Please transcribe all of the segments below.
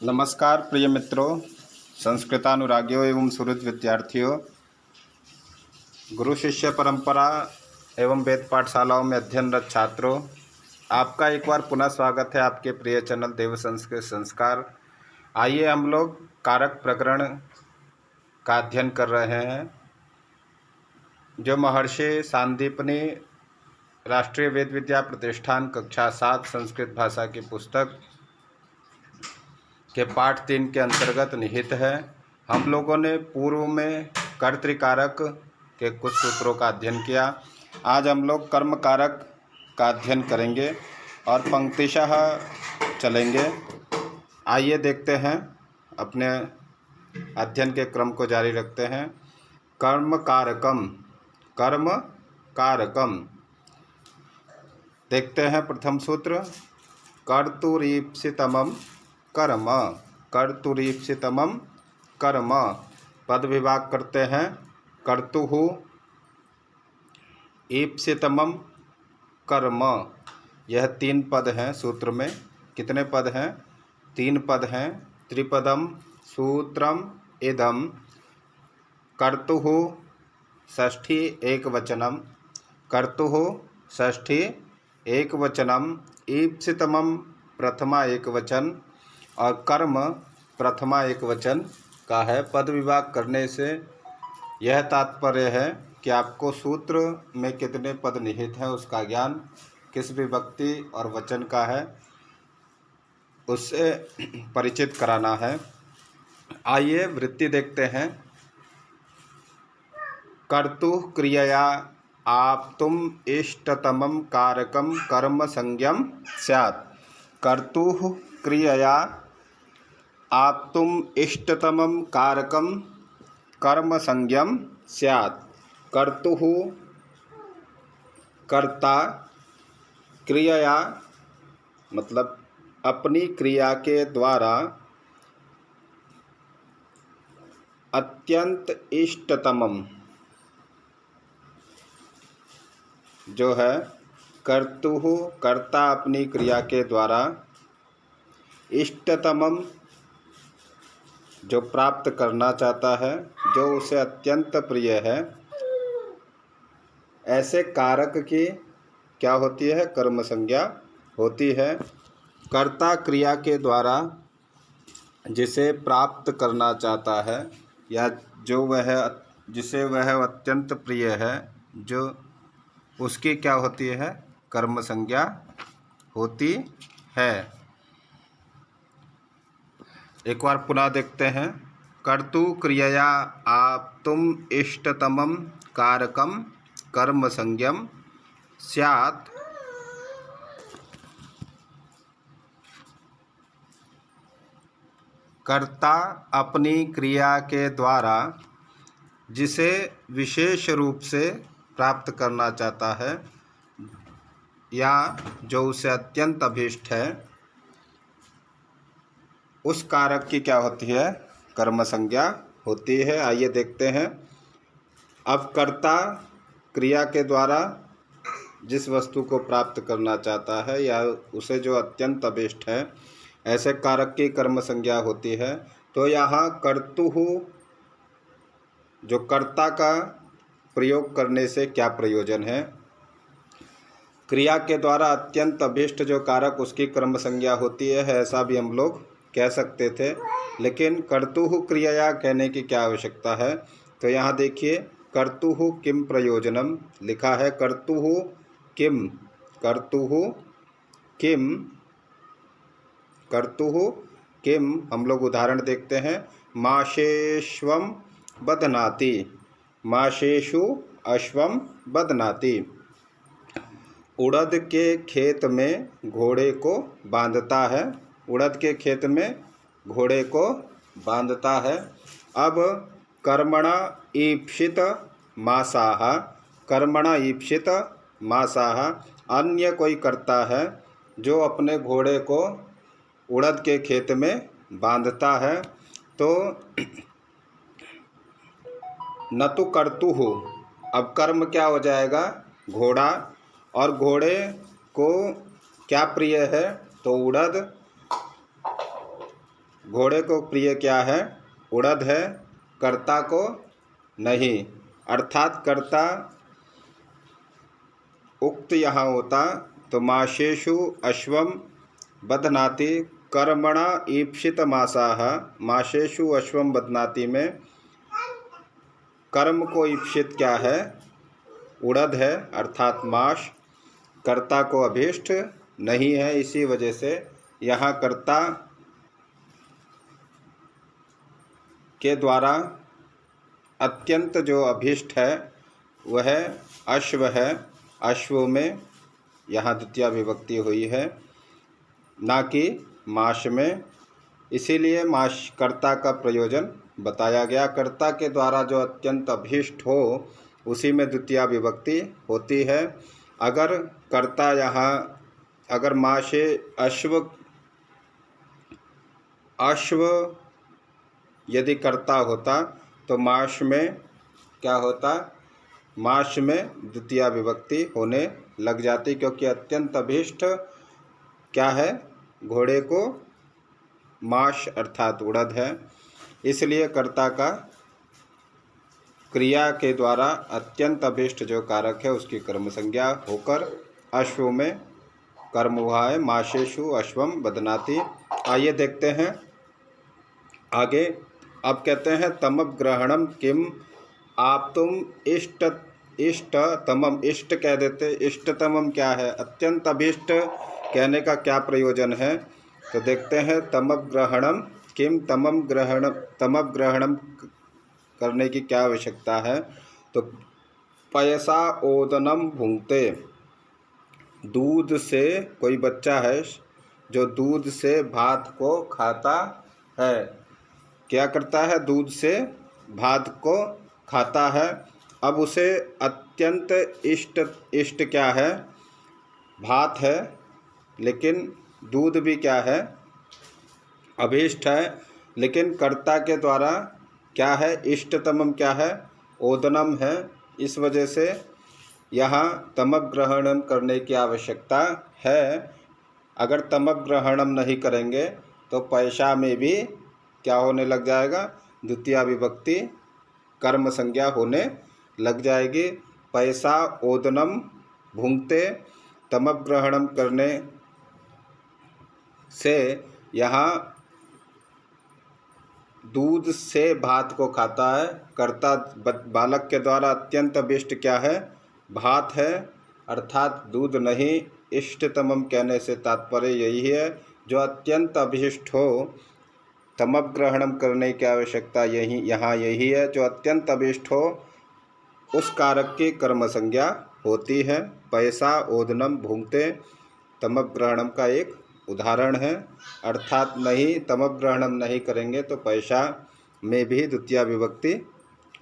नमस्कार प्रिय मित्रों, संस्कृतानुरागियों एवं सुहृद विद्यार्थियों। गुरु शिष्य परंपरा एवं वेद पाठशालाओं में अध्ययनरत छात्रों, आपका एक बार पुनः स्वागत है आपके प्रिय चैनल देव संस्कृत संस्कार। आइए हम लोग कारक प्रकरण का अध्ययन कर रहे हैं, जो महर्षि सांदीपनि राष्ट्रीय वेद विद्या प्रतिष्ठान कक्षा 7 संस्कृत भाषा की पुस्तक के पाठ 3 के अंतर्गत निहित है। हम लोगों ने पूर्व में कर्तृकारक के कुछ सूत्रों का अध्ययन किया। आज हम लोग कर्म कारक का अध्ययन करेंगे और पंक्तिशः चलेंगे। आइए देखते हैं, अपने अध्ययन के क्रम को जारी रखते हैं। कर्म कारकम, कर्म कारकम देखते हैं। प्रथम सूत्र कर्तुरीप्सितमं कर्म, कर्तुरीप्सितमं कर्म। पद विभाग करते हैं। कर्तुः ईप्सितमं कर्म, यह 3 पद हैं सूत्र में। कितने पद हैं? 3 पद हैं। त्रिपदम सूत्रम इदम। कर्तुः षष्ठी एकवचनम, कर्तुः षष्ठी एकवचनम, ईप्सितमं प्रथमा एकवचन और कर्म प्रथमा एकवचन का है। पद विभाग करने से यह तात्पर्य है कि आपको सूत्र में कितने पद निहित हैं उसका ज्ञान, किस विभक्ति और वचन का है उससे परिचित कराना है। आइए वृत्ति देखते हैं। कर्तुः क्रियया आप्तुम इष्टतमं कारकं कर्म संज्ञं स्यात्। कर्तुः क्रियया आप्तुम इष्टतमं कारकं कर्म संज्ञं स्यात्। कर्तुः कर्ता, क्रियया मतलब अपनी क्रिया के द्वारा, अत्यंत इष्टतमम जो है, कर्तुः कर्ता अपनी क्रिया के द्वारा, इष्टतमम जो प्राप्त करना चाहता है, जो उसे अत्यंत प्रिय है, ऐसे कारक की क्या होती है? कर्म संज्ञा होती है। कर्ता क्रिया के द्वारा जिसे प्राप्त करना चाहता है या जो वह जिसे वह अत्यंत प्रिय है, जो उसकी क्या होती है? कर्म संज्ञा होती है। एक बार पुनः देखते हैं। कर्तु क्रियया आप्तुम इष्टतमं कारकं कर्म संज्ञं स्यात्। कर्ता अपनी क्रिया के द्वारा जिसे विशेष रूप से प्राप्त करना चाहता है या जो उसे अत्यंत अभीष्ट है, उस कारक की क्या होती है? कर्म संज्ञा होती है। आइए देखते हैं। अब कर्ता क्रिया के द्वारा जिस वस्तु को प्राप्त करना चाहता है या उसे जो अत्यंत अभीष्ट है, ऐसे कारक की कर्म संज्ञा होती है। तो यहाँ कर्तुः जो कर्ता का प्रयोग करने से क्या प्रयोजन है? क्रिया के द्वारा अत्यंत अभीष्ट जो कारक, उसकी कर्म संज्ञा होती है, ऐसा भी हम लोग कह सकते थे, लेकिन कर्तुः क्रियया कहने की क्या आवश्यकता है? तो यहाँ देखिए, कर्तुः किम प्रयोजनम लिखा है। कर्तुः किम, कर्तुः किम, कर्तुः किम। हम लोग उदाहरण देखते हैं। माशेष्वम बध्नाति, माशेषु अश्वम बध्नाति। उड़द के खेत में घोड़े को बांधता है, उड़द के खेत में घोड़े को बांधता है। अब कर्मणा ईप्सित मासाह, कर्मणा ईप्सित मासाह, अन्य कोई करता है जो अपने घोड़े को उड़द के खेत में बांधता है, तो न तो कर्तुः, अब कर्म क्या हो जाएगा? घोड़ा, और घोड़े को क्या प्रिय है? तो उड़द। घोड़े को प्रिय क्या है? उड़द है, कर्ता को नहीं। अर्थात कर्ता उक्त यहाँ होता तो माशेषु अश्वम बध्नाति कर्मणा ईप्सित मासाह। माशेषु अश्वम बध्नाति में कर्म को ईप्सित क्या है? उड़द है, अर्थात माश कर्ता को अभीष्ट नहीं है। इसी वजह से यहाँ कर्ता के द्वारा अत्यंत जो अभीष्ट है वह अश्व है। अश्व में यहाँ द्वितीया विभक्ति हुई है, ना कि माश में। इसीलिए माश कर्ता का प्रयोजन बताया गया। कर्ता के द्वारा जो अत्यंत अभीष्ट हो उसी में द्वितीया विभक्ति होती है। अगर कर्ता यहाँ अगर माशे अश्व यदि कर्ता होता तो माश में क्या होता? माश में द्वितीया विभक्ति होने लग जाती, क्योंकि अत्यंत अभीष्ट क्या है? घोड़े को माश अर्थात उड़द है। इसलिए कर्ता का क्रिया के द्वारा अत्यंत अभीष्ट जो कारक है उसकी कर्म संज्ञा होकर अश्व में कर्म हुआ है। माशेषु अश्वम बध्नाति। आइए देखते हैं आगे। अब कहते हैं तमग्रहणम किम आप तुम इष्टतमम, इष्ट कह देते, इष्टतमम क्या है? अत्यंत अभीष्ट कहने का क्या प्रयोजन है? तो देखते हैं तमग्रहणम किम, तमग्रहणम करने की क्या आवश्यकता है? तो पयसा ओदनम भुंगते, दूध से, कोई बच्चा है जो दूध से भात को खाता है। क्या करता है? दूध से भात को खाता है। अब उसे अत्यंत इष्ट क्या है? भात है, लेकिन दूध भी क्या है? अभीष्ट है। लेकिन कर्ता के द्वारा क्या है? इष्टतमम क्या है? ओदनम है। इस वजह से यहाँ तमग्रहणम करने की आवश्यकता है। अगर तमग्रहणम नहीं करेंगे तो पैसा में भी क्या होने लग जाएगा? द्वितीया विभक्ति कर्म संज्ञा होने लग जाएगी। पैसा ओदनम भुंगते, तमग्रहणम करने से यहाँ दूध से भात को खाता है। कर्ता बालक के द्वारा अत्यंत अभीष्ट क्या है? भात है, अर्थात दूध नहीं। इष्टतमम कहने से तात्पर्य यही है, जो अत्यंत अभीष्ट हो। तमग्रहणम करने की आवश्यकता यहाँ यही है, जो अत्यंत अभीष्ट हो उस कारक की कर्म संज्ञा होती है। पैसा ओदनम भूंगते तमग्रहणम का एक उदाहरण है। अर्थात नहीं, तमग्रहणम नहीं करेंगे तो पैसा में भी द्वितीया विभक्ति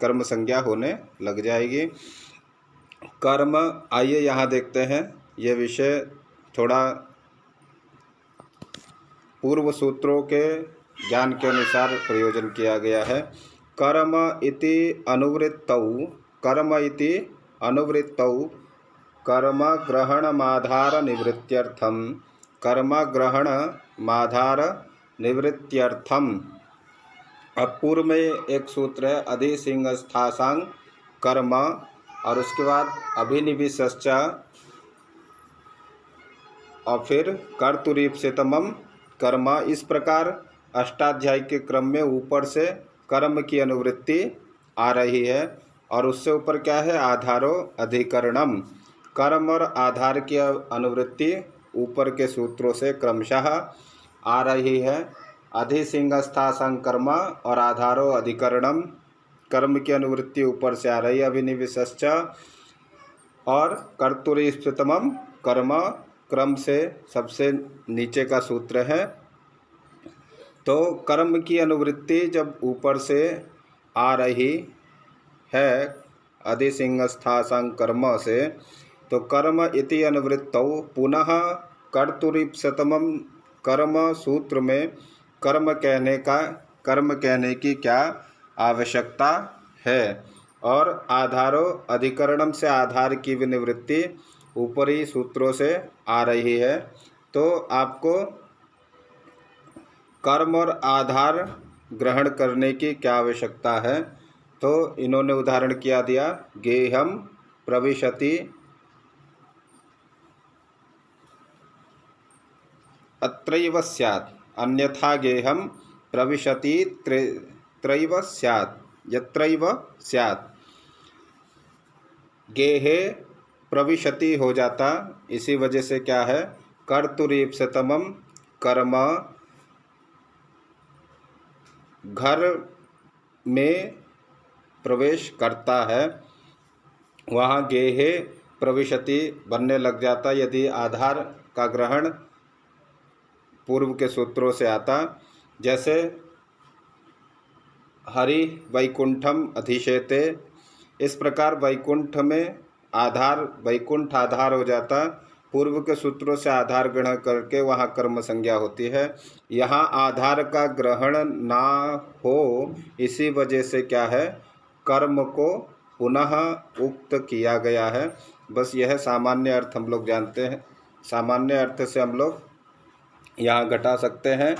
कर्म संज्ञा होने लग जाएगी। कर्म, आइए यहाँ देखते हैं। यह विषय थोड़ा पूर्व सूत्रों के ज्ञान के अनुसार प्रयोजन किया गया है। कर्म इति अनुवृत्तौ, कर्म इति अनुवृत्तौ कर्म ग्रहणमाधार निवृत्त्यर्थम, कर्म ग्रहणमाधार निवृत्त्यर्थम। अब पूर्व में एक सूत्र है अधिसिंहस्थासां कर्म, और उसके बाद अभिनिविशश्च, और फिर कर्तुरीप्सितमं कर्म। इस प्रकार अष्टाध्यायी के क्रम में ऊपर से कर्म की अनुवृत्ति आ रही है, और उससे ऊपर क्या है? आधारो अधिकरणम। कर्म और आधार की अनुवृत्ति ऊपर के सूत्रों से क्रमशः आ रही है। अधिसिंहस्थासं कर्म और आधारो अधिकरणम, कर्म की अनुवृत्ति ऊपर से आ रही है। अभिनिविशश्च और कर्तुरीप्सितमं कर्म क्रम से सबसे नीचे का सूत्र है। तो कर्म की अनुवृत्ति जब ऊपर से आ रही है अधिसिंहस्थासं कर्म से, तो कर्म इति अनुवृत्तौ पुनः कर्तुरीप्सितमं कर्म सूत्र में कर्म कहने की क्या आवश्यकता है? और आधारो अधिकरणम से आधार की भी निवृत्ति ऊपरी सूत्रों से आ रही है। तो आपको कर्म और आधार ग्रहण करने की क्या आवश्यकता है? तो इन्होंने उदाहरण क्या दिया, गेहम प्रविशति अत्रैव स्यात्, अन्यथा गेहम प्रविशति त्रैव स्यात्, यत्रैव स्यात्। गेहे प्रविशति हो जाता, इसी वजह से क्या है, कर्तुरीप्सितमं कर्म, घर में प्रवेश करता है, वहाँ गेहे प्रविशति बनने लग जाता यदि आधार का ग्रहण पूर्व के सूत्रों से आता। जैसे हरि वैकुंठम अधिशेते, इस प्रकार वैकुंठ में आधार, वैकुंठ आधार हो जाता, पूर्व के सूत्रों से आधार ग्रहण करके वहाँ कर्म संज्ञा होती है। यहाँ आधार का ग्रहण ना हो, इसी वजह से क्या है, कर्म को पुनः उक्त किया गया है। बस यह सामान्य अर्थ हम लोग जानते हैं, सामान्य अर्थ से हम लोग यहाँ घटा सकते हैं,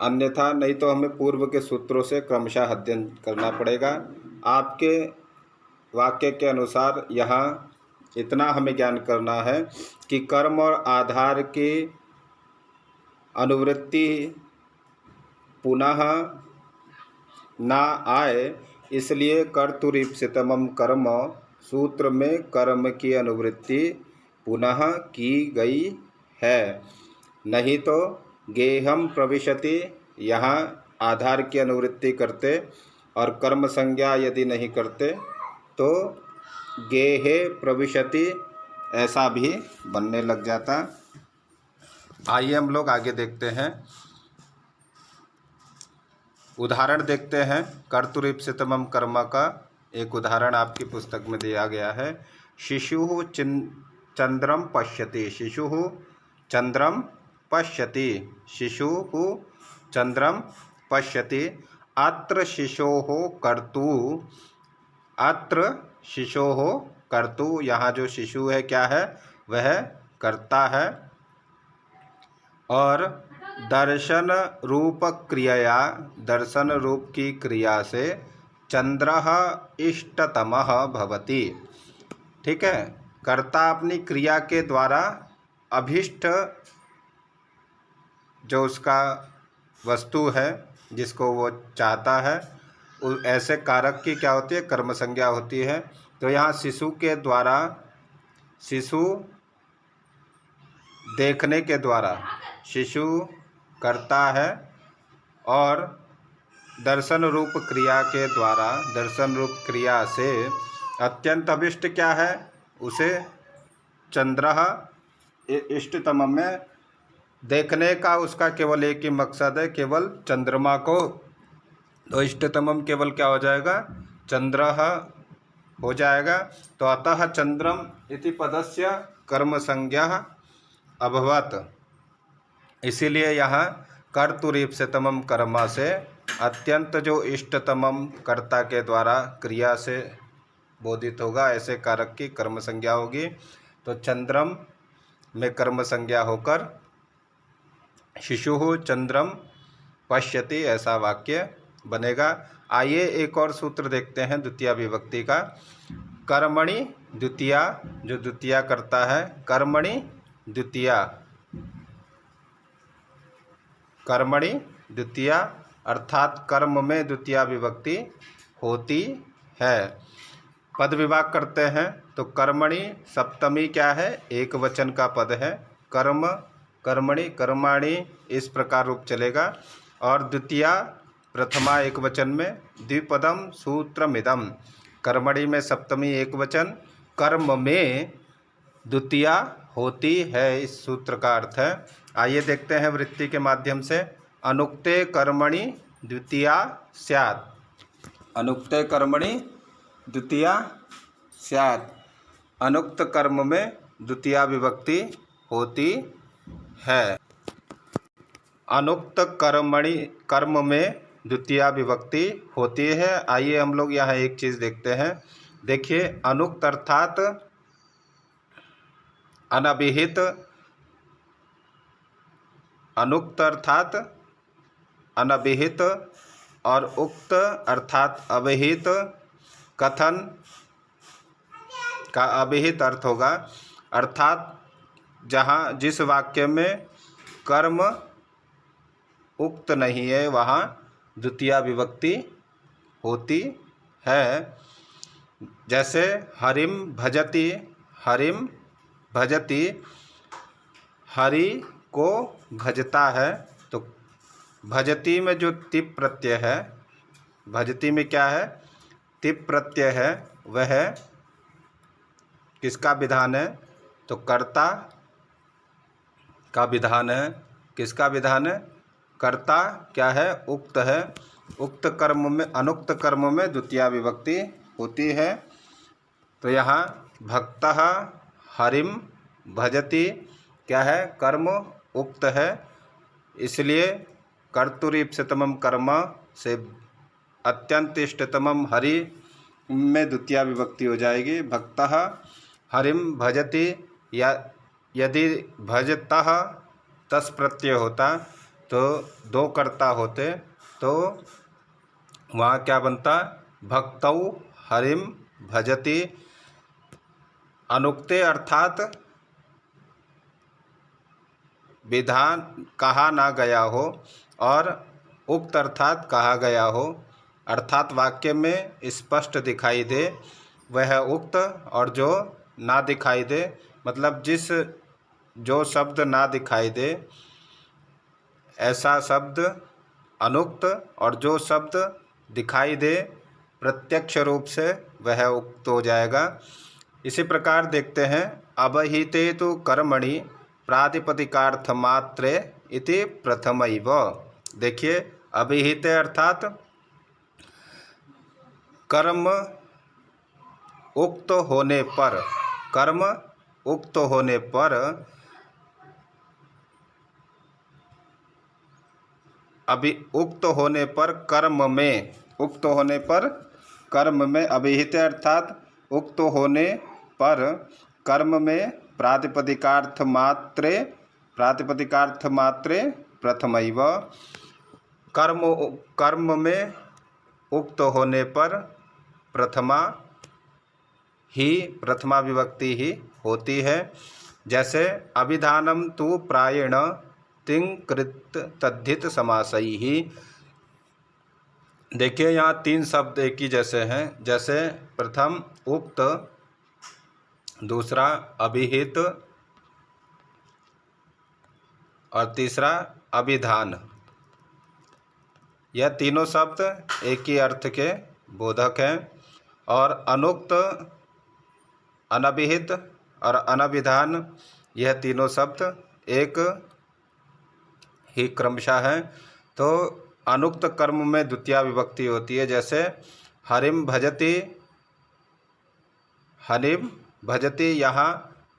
अन्यथा नहीं तो हमें पूर्व के सूत्रों से क्रमशः अध्ययन करना पड़ेगा। आपके वाक्य के अनुसार यहाँ इतना हमें ज्ञान करना है कि कर्म और आधार की अनुवृत्ति पुनः ना आए, इसलिए कर्तुरीप्सितमं कर्म सूत्र में कर्म की अनुवृत्ति पुनः की गई है। नहीं तो गेहम प्रविशति, यहाँ आधार की अनुवृत्ति करते और कर्म संज्ञा यदि नहीं करते तो गेहे प्रविशति ऐसा भी बनने लग जाता। आइए हम लोग आगे देखते हैं, उदाहरण देखते हैं। कर्तुरीप्सितमं कर्म का एक उदाहरण आपकी पुस्तक में दिया गया है। शिशु चंद्रम पश्यति, शिशु चंद्रम पश्यति, शिशु चंद्रम पश्यति। अत्र शिशोः कर्तु, अत्र शिशोः कर्तु, यहाँ जो शिशु है क्या है, वह कर्ता है। और दर्शन रूप क्रिया, दर्शन रूप की क्रिया से चंद्रः इष्टतमः भवति। ठीक है, कर्ता अपनी क्रिया के द्वारा अभीष्ट जो उसका वस्तु है जिसको वो चाहता है, ऐसे कारक की क्या होती है, कर्म संज्ञा होती है। तो यहाँ शिशु के द्वारा, शिशु देखने के द्वारा शिशु करता है और दर्शन रूप क्रिया के द्वारा, दर्शन रूप क्रिया से अत्यंत अभिष्ट क्या है, उसे चंद्रः इष्टतम में देखने का उसका केवल एक ही मकसद है, केवल चंद्रमा को। तो इष्टतमम केवल क्या हो जाएगा, चंद्रः हो जाएगा। तो अतः चंद्रम इति पदस्य कर्म संज्ञा अभवत, इसीलिए यहाँ कर्तुरीप्सितमं कर्म से अत्यंत जो इष्टतमम कर्ता के द्वारा क्रिया से बोधित होगा, ऐसे कारक की कर्म संज्ञा होगी। तो चंद्रम में कर्म संज्ञा होकर शिशु चंद्रम पश्यति, ऐसा वाक्य बनेगा। आइए एक और सूत्र देखते हैं द्वितीया विभक्ति का। कर्मणि द्वितीया, जो द्वितीया करता है, कर्मणि द्वितीया, कर्मणि द्वितीया अर्थात कर्म में द्वितीया विभक्ति होती है। पद विभाग करते हैं तो कर्मणि सप्तमी क्या है, एक वचन का पद है। कर्म, कर्मणि, कर्माणि, इस प्रकार रूप चलेगा। और द्वितीया प्रथमा एक वचन में, द्विपदम सूत्रमिदम, कर्मणि में सप्तमी एक वचन, कर्म में द्वितीया होती है, इस सूत्र का अर्थ है। आइए देखते हैं वृत्ति के माध्यम से। अनुक्ते कर्मणि द्वितीया स्यात्, अनुक्ते कर्मणि द्वितीया स्यात्, अनुक्त कर्म में द्वितीया विभक्ति होती है। अनुक्त कर्मणि, कर्म में द्वितीया विभक्ति होती है। आइए हम लोग यहाँ एक चीज़ देखते हैं। देखिए, अनुक्त अर्थात अनभिहित, अनुक्त अर्थात अनभिहित और उक्त अर्थात अभिहित। कथन का अभिहित अर्थ होगा अर्थात जहाँ जिस वाक्य में कर्म उक्त नहीं है वहाँ द्वितीया विभक्ति होती है। जैसे हरिम भजति, हरिम भजति, हरि को भजता है। तो भजति में जो तिप प्रत्यय है, भजति में क्या है, तिप प्रत्यय है, वह किसका विधान है, तो कर्ता का विधान है। किसका विधान है, कर्ता क्या है, उक्त है। उक्त कर्म में, अनुक्त कर्म में द्वितीया विभक्ति होती है। तो यहाँ भक्तः हरिम भजति क्या है, कर्म उक्त है, इसलिए कर्तुरीप्सितमं कर्म से अत्यंत इष्टतमम हरि में द्वितीया विभक्ति हो जाएगी। भक्तः हरिम भजति, या यदि भजतः तस् प्रत्यय होता तो दो कर्ता होते, तो वहाँ क्या बनता, भक्तौ हरिम भजति। अनुक्ते अर्थात विधान कहा ना गया हो और उक्त अर्थात कहा गया हो, अर्थात वाक्य में स्पष्ट दिखाई दे वह उक्त, और जो ना दिखाई दे मतलब जो शब्द ना दिखाई दे ऐसा शब्द अनुक्त, और जो शब्द दिखाई दे प्रत्यक्ष रूप से वह उक्त हो जाएगा। इसी प्रकार देखते हैं, अबहिते तो कर्मणि प्रातिपदिकार्थ मात्रे इति प्रथमैव। देखिए, अभिहिते अर्थात कर्म उक्त होने पर, कर्म उक्त होने पर, अभी उक्त होने पर कर्म में, उक्त होने पर कर्म में, अभिहित अर्थात उक्त होने पर कर्म में प्रातिपदिकार्थ मात्रे, प्रातिपदिकार्थ मात्रे प्रथमैव। कर्म में उक्त होने पर प्रथमा ही, प्रथमा विभक्ति ही होती है। जैसे अभिधानम तु प्रायेण तिंग कृत तद्धित समासैः। देखिए, यहाँ तीन शब्द एक ही जैसे हैं। जैसे प्रथम उक्त, दूसरा अभिहित और तीसरा अभिधान। यह तीनों शब्द एक ही अर्थ के बोधक हैं। और अनुक्त, अनभिहित और अनभिधान, यह तीनों शब्द एक ही क्रमशः हैं। तो अनुक्त कर्म में द्वितीया विभक्ति होती है। जैसे हरिम भजति, हरिम भजति, यहाँ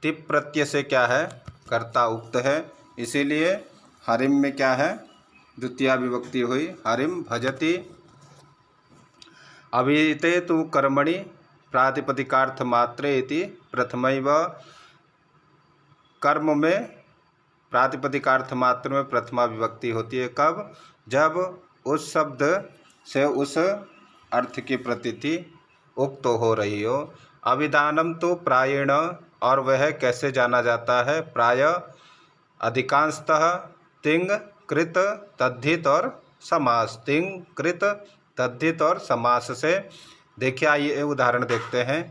तिप प्रत्यय से क्या है, कर्ता उक्त है, इसीलिए हरिम में क्या है, द्वितीया विभक्ति हुई, हरिम भजति। अभिहिते तु कर्मणि प्रातिपदिकार्थ मात्रे इति प्रथमैव। कर्म में प्रातिपदिकार्थ मात्र में प्रथमा विभक्ति होती है। कब, जब उस शब्द से उस अर्थ की प्रतीति उक्त हो रही हो। अभिधानम तो प्रायेण, और वह कैसे जाना जाता है, प्राय अधिकांशतः तिंग कृत तद्धित और समास, तिंग कृत तद्धित और समास से। देखिए, आइए उदाहरण देखते हैं।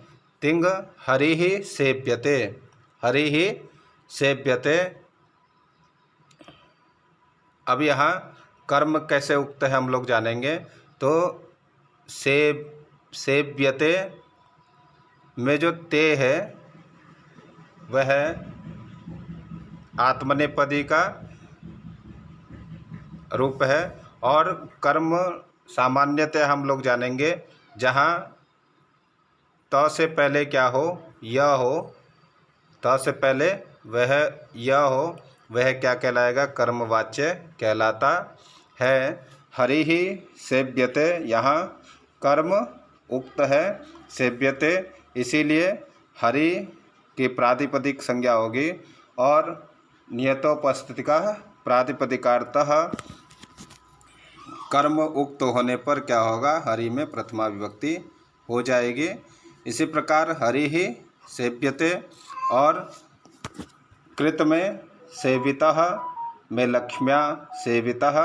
तिंग हरि ही सेव्यते, हरि ही सेव्यते। अब यहाँ कर्म कैसे उक्त है हम लोग जानेंगे। तो सेव्यते में जो ते है वह आत्मनेपदी का रूप है। और कर्म सामान्यतः हम लोग जानेंगे जहाँ त से पहले क्या हो, यह हो, त से पहले वह यह हो, वह क्या कहलाएगा, कर्मवाच्य कहलाता है। हरि ही सेव्यते, यहाँ कर्म उक्त है, सेव्यते, इसीलिए हरि की प्रातिपदिक संज्ञा होगी और नियतोपस्थिति का प्रातिपदिकार्थः कर्म उक्त होने पर क्या होगा, हरि में प्रथमा विभक्ति हो जाएगी। इसी प्रकार हरि ही सेव्यते और कृत में सेवितः में लक्ष्म्या सेवितः,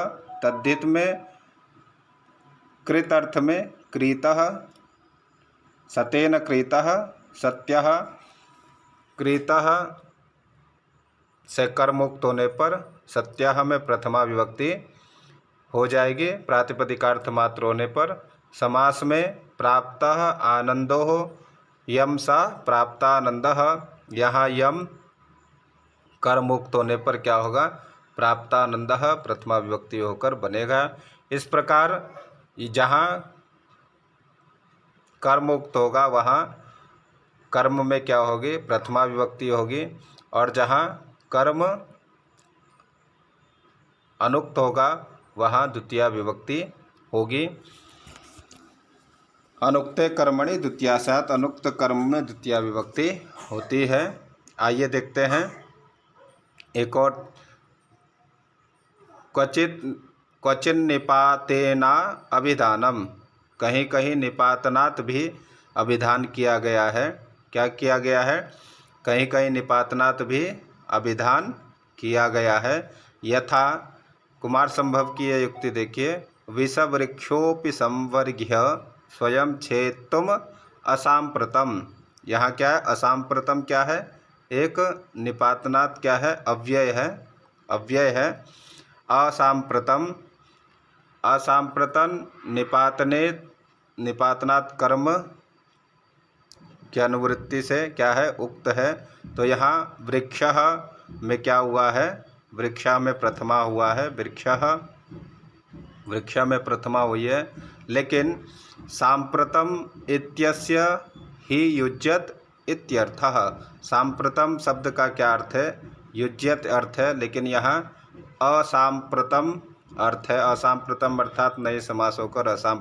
तद्धित में कृत अर्थ में क्रीतः, सतेन क्रीतः, सत्यः क्रीतः से कर्मुक्त होने पर सत्यः में प्रथमा विभक्ति हो जाएगी। प्रातिपदिकार्थ मात्र होने पर समास में प्राप्तः आनंदो यम सा प्राप्तानंदः, यहाँ यम कर्मुक्त होने पर क्या होगा, प्राप्तानंदः प्रथमा विभक्ति होकर बनेगा। इस प्रकार जहाँ कर्मुक्त होगा वहाँ कर्म में क्या होगी, प्रथमा विभक्ति होगी, और जहाँ कर्म अनुक्त होगा वहाँ द्वितीया विभक्ति होगी। अनुक्ते कर्मणि द्वितीयासात, अनुक्त कर्म में द्वितीया विभक्ति होती है। आइए देखते हैं एक और। क्वचिन निपातेना अभिधानम, कहीं कहीं निपातनात् भी अभिधान किया गया है। क्या किया गया है, कहीं कहीं निपातनात् भी अभिधान किया गया है। यथा कुमार संभव की यह युक्ति देखिए, विषवृक्षोपि संवर्ग्य स्वयं छेत्तुम असाम्प्रतम। यहाँ क्या है, असाम्प्रतम क्या है, एक निपातनात् क्या है, अव्यय है, अव्यय है। असाम्प्रतम, असाम्प्रतन निपातने निपातनात् कर्म की अनुवृत्ति से क्या है, उक्त है। तो यहाँ वृक्षः में क्या हुआ है, वृक्षा में प्रथमा हुआ है, वृक्षः वृक्ष में प्रथमा हुई है। लेकिन सांप्रतम इत्यस्य ही युज्यत इत्यर्थः, सांप्रतम शब्द का क्या अर्थ है, युज्यत अर्थ है, लेकिन यहाँ असाम्प्रतम अर्थ है। असाम्प्रतम अर्थात नए समास होकर असाम